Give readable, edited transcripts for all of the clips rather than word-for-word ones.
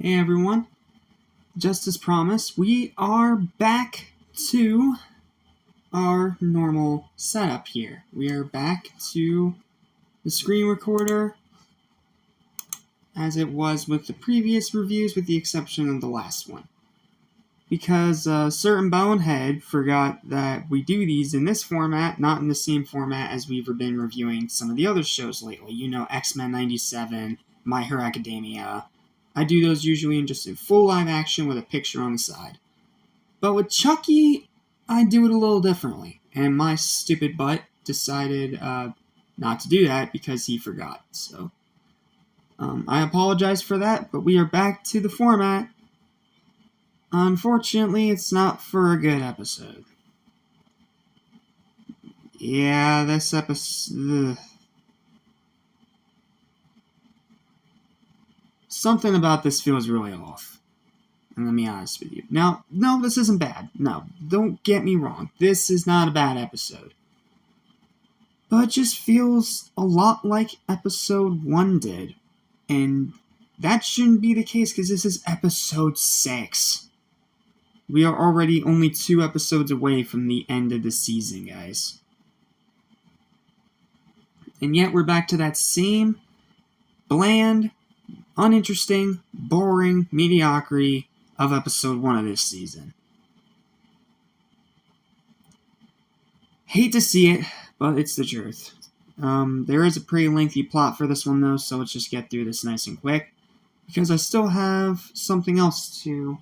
Hey everyone, just as promised, we are back to our normal setup here. We are back to the screen recorder as it was with the previous reviews, with the exception of the last one. Because a certain bonehead forgot that we do these in this format, not in the same format as we've been reviewing some of the other shows lately. You know, X-Men 97, My Hero Academia. I do those usually in just in full live action with a picture on the side. But with Chucky, I do it a little differently. And my stupid butt decided not to do that because he forgot. So, I apologize for that, but we are back to the format. Unfortunately, it's not for a good episode. Yeah, this episode... Something about this feels really off. And let me be honest with you. Now, no, this isn't bad. No, don't get me wrong. This is not a bad episode. But it just feels a lot like episode 1 did. And that shouldn't be the case because this is episode 6. We are already only 2 episodes away from the end of the season, guys. And yet we're back to that same bland, uninteresting, boring mediocrity of episode 1 of this season. Hate to see it, but it's the truth. There is a pretty lengthy plot for this one, though, so let's just get through this nice and quick. Because I still have something else to,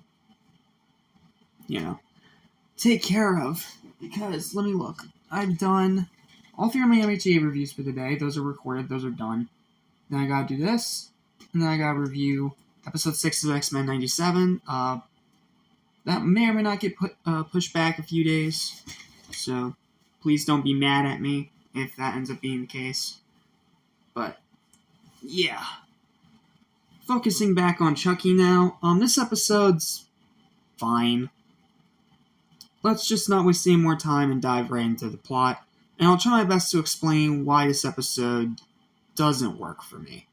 take care of. Because, let me look. I've done all 3 of my MHA reviews for the day. Those are recorded. Those are done. Then I gotta do this. And then I gotta review episode 6 of X-Men 97. That may or may not get pushed back a few days. So, please don't be mad at me if that ends up being the case. But, yeah. Focusing back on Chucky now. This episode's fine. Let's just not waste any more time and dive right into the plot. And I'll try my best to explain why this episode doesn't work for me.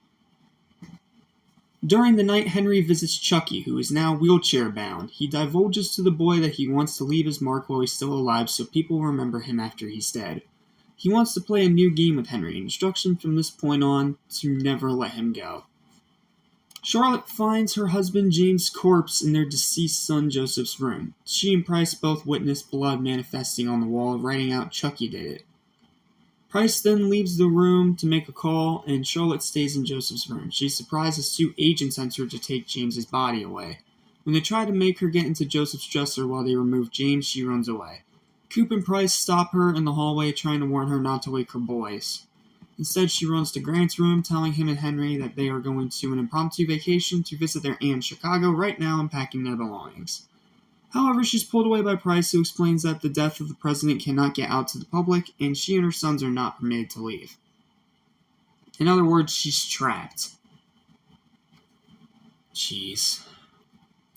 During the night, Henry visits Chucky, who is now wheelchair-bound. He divulges to the boy that he wants to leave his mark while he's still alive so people remember him after he's dead. He wants to play a new game with Henry, instruction from this point on to never let him go. Charlotte finds her husband James' corpse in their deceased son Joseph's room. She and Price both witness blood manifesting on the wall, writing out Chucky did it. Price then leaves the room to make a call, and Charlotte stays in Joseph's room. She's surprised as 2 agents enter to take James's body away. When they try to make her get into Joseph's dresser while they remove James, she runs away. Coop and Price stop her in the hallway, trying to warn her not to wake her boys. Instead, she runs to Grant's room, telling him and Henry that they are going to an impromptu vacation to visit their aunt in Chicago right now and packing their belongings. However, she's pulled away by Price, who explains that the death of the president cannot get out to the public, and she and her sons are not permitted to leave. In other words, she's trapped. Jeez.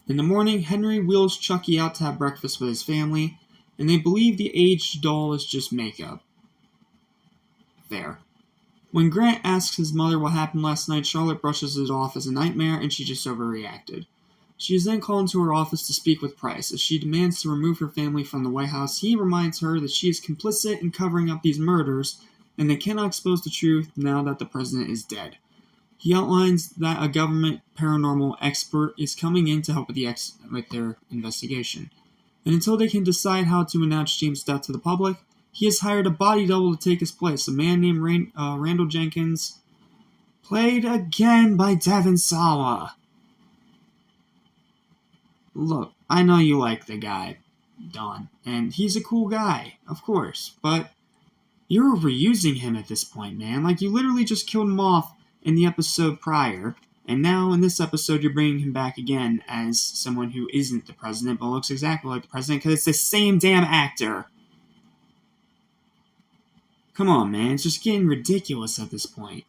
In the morning, Henry wheels Chucky out to have breakfast with his family, and they believe the aged doll is just makeup. There. When Grant asks his mother what happened last night, Charlotte brushes it off as a nightmare, and she just overreacted. She is then called into her office to speak with Price. As she demands to remove her family from the White House, he reminds her that she is complicit in covering up these murders, and they cannot expose the truth now that the president is dead. He outlines that a government paranormal expert is coming in to help with their investigation. And until they can decide how to announce James' death to the public, he has hired a body double to take his place, a man named Randall Jenkins, played again by Devon Sawa. Look, I know you like the guy, Don, and he's a cool guy, of course, but you're overusing him at this point, man. Like, you literally just killed him off in the episode prior, and now in this episode you're bringing him back again as someone who isn't the president, but looks exactly like the president, because it's the same damn actor. Come on, man, it's just getting ridiculous at this point.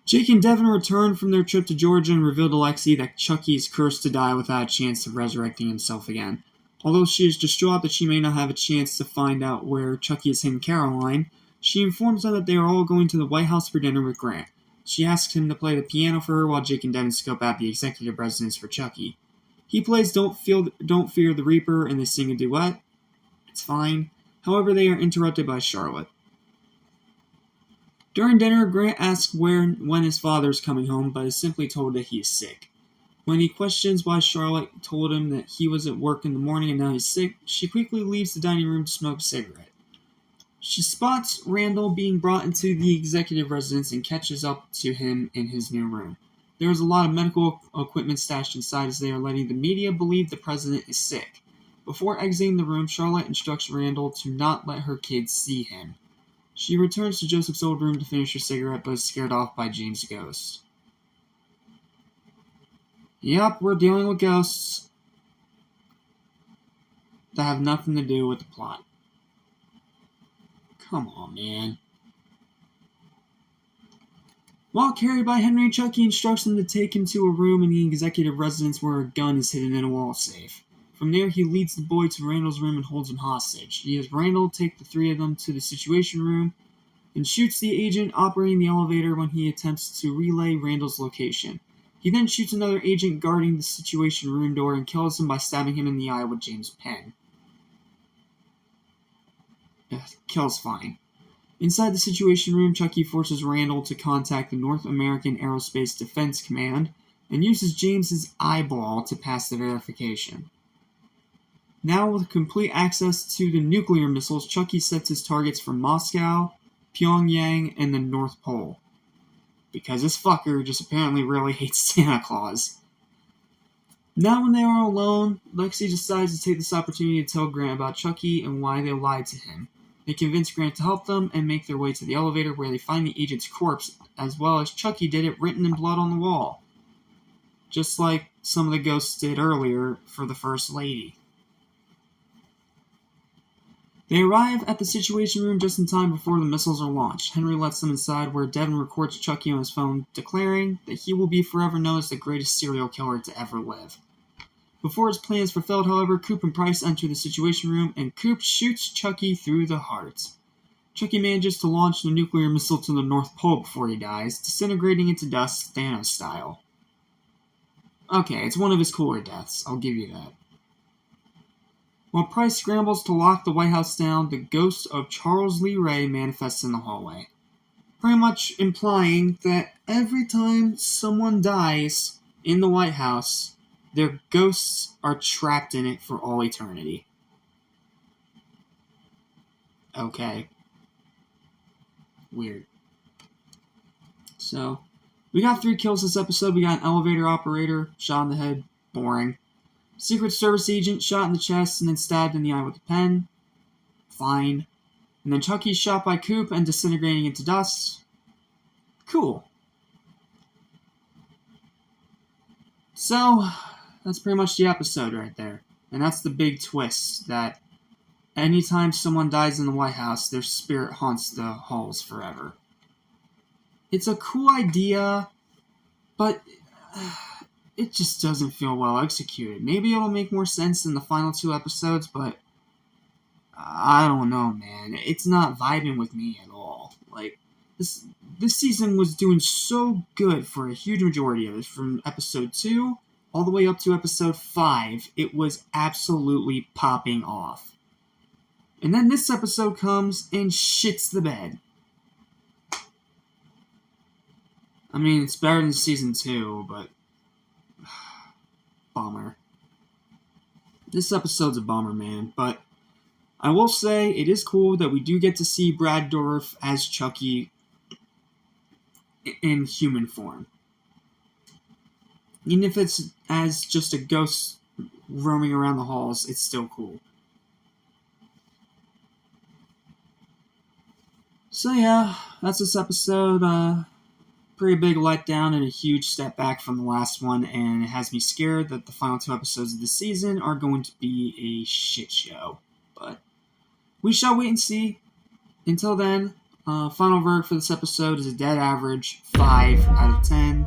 Jake and Devin return from their trip to Georgia and reveal to Lexi that Chucky is cursed to die without a chance of resurrecting himself again. Although she is distraught that she may not have a chance to find out where Chucky has hidden Caroline, she informs them that they are all going to the White House for dinner with Grant. She asks him to play the piano for her while Jake and Devin scope out the executive residence for Chucky. He plays Don't Fear the Reaper and they sing a duet. It's fine. However, they are interrupted by Charlotte. During dinner, Grant asks when his father is coming home, but is simply told that he is sick. When he questions why Charlotte told him that he was at work in the morning and now he's sick, she quickly leaves the dining room to smoke a cigarette. She spots Randall being brought into the executive residence and catches up to him in his new room. There is a lot of medical equipment stashed inside as they are letting the media believe the president is sick. Before exiting the room, Charlotte instructs Randall to not let her kids see him. She returns to Joseph's old room to finish her cigarette, but is scared off by James' ghost. Yep, we're dealing with ghosts that have nothing to do with the plot. Come on, man. While carried by Henry, Chucky instructs him to take him to a room in the executive residence where a gun is hidden in a wall safe. From there, he leads the boy to Randall's room and holds him hostage. He has Randall take the three of them to the Situation Room and shoots the agent operating the elevator when he attempts to relay Randall's location. He then shoots another agent guarding the Situation Room door and kills him by stabbing him in the eye with James' pen. Kill's fine. Inside the Situation Room, Chucky forces Randall to contact the North American Aerospace Defense Command and uses James's eyeball to pass the verification. Now with complete access to the nuclear missiles, Chucky sets his targets for Moscow, Pyongyang, and the North Pole. Because this fucker just apparently really hates Santa Claus. Now when they are alone, Lexi decides to take this opportunity to tell Grant about Chucky and why they lied to him. They convince Grant to help them and make their way to the elevator where they find the agent's corpse, as well as Chucky did it written in blood on the wall. Just like some of the ghosts did earlier for the First Lady. They arrive at the Situation Room just in time before the missiles are launched. Henry lets them inside where Devin records Chucky on his phone, declaring that he will be forever known as the greatest serial killer to ever live. Before his plan is fulfilled, however, Coop and Price enter the Situation Room, and Coop shoots Chucky through the heart. Chucky manages to launch the nuclear missile to the North Pole before he dies, disintegrating into dust, Thanos style. Okay, it's one of his cooler deaths, I'll give you that. While Price scrambles to lock the White House down, the ghost of Charles Lee Ray manifests in the hallway, pretty much implying that every time someone dies in the White House, their ghosts are trapped in it for all eternity. Okay. Weird. So, we got 3 kills this episode. We got an elevator operator, shot in the head, boring. Secret Service agent, shot in the chest and then stabbed in the eye with a pen. Fine. And then Chucky's shot by Coop and disintegrating into dust. Cool. So, that's pretty much the episode right there. And that's the big twist, that anytime someone dies in the White House, their spirit haunts the halls forever. It's a cool idea, but it just doesn't feel well executed. Maybe it'll make more sense in the final 2 episodes, but I don't know, man. It's not vibing with me at all. Like, this season was doing so good for a huge majority of it. From episode 2 all the way up to episode 5, it was absolutely popping off. And then this episode comes and shits the bed. I mean, it's better than season 2, but bummer. This episode's a bummer, man, but I will say it is cool that we do get to see Brad Dourif as Chucky in human form. Even if it's as just a ghost roaming around the halls, it's still cool. So yeah, that's this episode. Pretty big letdown and a huge step back from the last one, and it has me scared that the final 2 episodes of the season are going to be a shit show. But we shall wait and see. Until then, final verdict for this episode is a dead average 5 out of 10.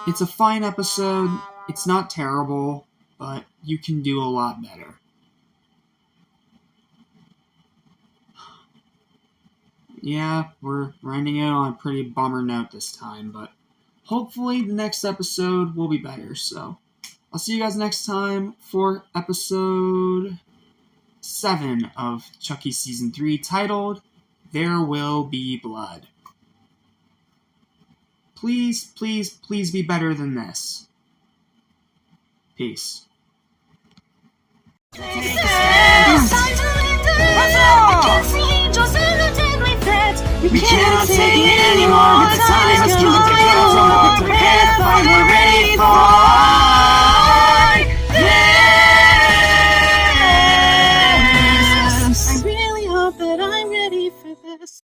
It's a fine episode. It's not terrible, but you can do a lot better. Yeah, we're ending it on a pretty bummer note this time, but hopefully the next episode will be better. So I'll see you guys next time for episode 7 of Chucky Season 3, titled There Will Be Blood. Please, please, please be better than this. Peace. We cannot take it anymore. The time has come to go. Prepare to fight. We're ready for this. I really hope that I'm ready for this.